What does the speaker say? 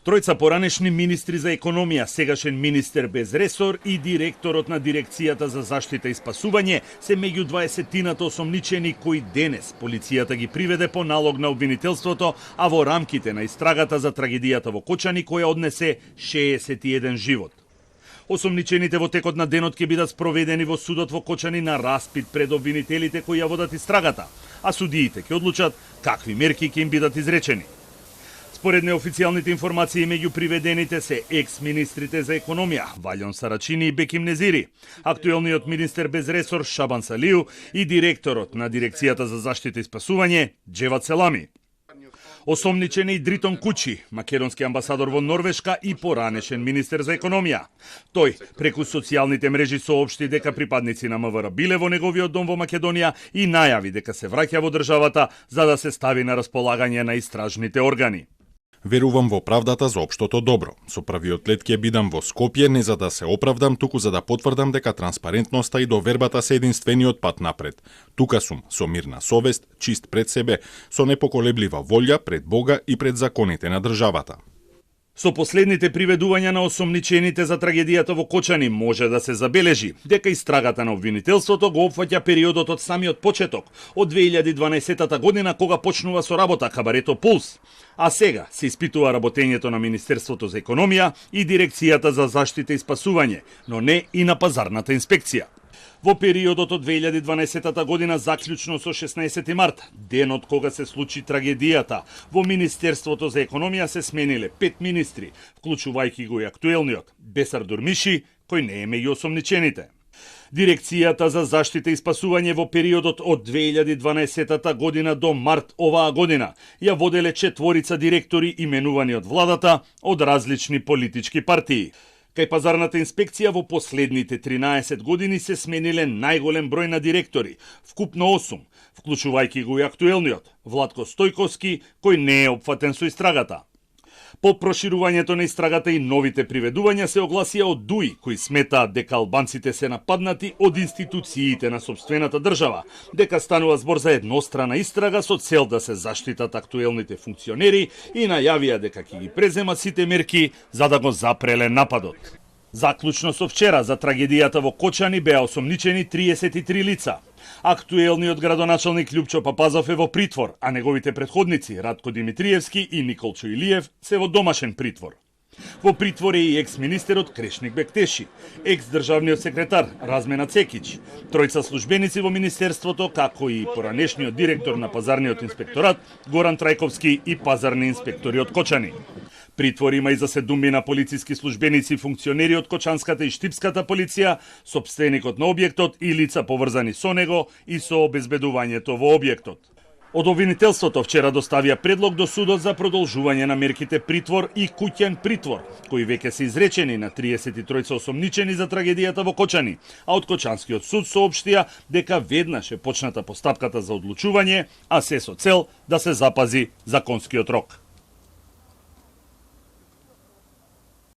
Тројца поранешни министри за економија, сегашен министер без ресор и директорот на дирекцијата за заштита и спасување се меѓу 20-тината осомничени кои денес полицијата ги приведе по налог на обвинителството, а во рамките на истрагата за трагедијата во Кочани која однесе 61 живот. Осомничените во текот на денот ќе бидат спроведени во судот во Кочани на распит пред обвинителите кои ја водат истрагата, а судиите ќе одлучат какви мерки ќе им бидат изречени. Според неофицијалните информации, меѓу приведените се екс-министрите за економија Валјон Сарачини и Беким Незири, актуелниот министер без ресор Шабан Салиу и директорот на дирекцијата за заштита и спасување Џеват Селами. Осомничен е и Дритон Кучи, македонски амбасадор во Норвешка и поранешен министер за економија. Тој преку социјалните мрежи соопшти дека припадници на МВР биле во неговиот дом во Македонија и најави дека се враќа во државата за да се стави на располагање на истражните органи. Верувам во правдата за општото добро. Со првиот лет ќе бидам во Скопје не за да се оправдам, туку за да потврдам дека транспарентноста и довербата се единствениот пат напред. Тука сум со мирна совест, чист пред себе, со непоколеблива волја пред Бога и пред законите на државата. Со последните приведувања на осомничените за трагедијата во Кочани може да се забележи дека истрагата на обвинителството го опфаќа периодот од самиот почеток, од 2012 година кога почнува со работа Кабарето Пулс, а сега се испитува работењето на Министерството за економија и Дирекцијата за заштита и спасување, но не и на пазарната инспекција. Во периодот од 2012 година, заклучно со 16 март, денот кога се случи трагедијата, во Министерството за економија се смениле 5 министри, вклучувајќи го и актуелниот Бесар Дурмиши, кој не е меѓу осомничените. Дирекцијата за заштита и спасување во периодот од 2012 година до март оваа година ја воделе 4 директори именувани од владата од различни политички партии. Кај пазарната инспекција во последните 13 години се смениле најголем број на директори, вкупно 8, вклучувајќи го и актуелниот Владко Стојковски, кој не е опфатен со истрагата. По проширувањето на истрагата и новите приведувања се огласија од ДУИ, кои сметаат дека албанците се нападнати од институциите на сопствената држава, дека станува збор за еднострана истрага со цел да се заштитат актуелните функционери и најавија дека ќе ги преземат сите мерки за да го запреле нападот. Заклучно со вчера за трагедијата во Кочани беа осомничени 33 лица. Актуелниот градоначалник Љупчо Папазов е во притвор, а неговите претходници Радко Димитриевски и Николчо Илиев се во домашен притвор. Во притвор е и екс-министерот Крешник Бектеши, екс-државниот секретар Размена Цекич, тројца службеници во министерството, како и поранешниот директор на пазарниот инспекторат Горан Трајковски и пазарни инспектори од Кочани. Притвор има и за 7 полициски службеници и функционери од Кочанската и Штипската полиција, сопственикот на објектот и лица поврзани со него и со обезбедувањето во објектот. Од обвинителството вчера доставија предлог до судот за продолжување на мерките притвор и куќен притвор, кои веќе се изречени на 33 осомничени за трагедијата во Кочани, а од Кочанскиот суд соопштија дека веднаш е почната постапката за одлучување, а се со цел да се запази законскиот рок.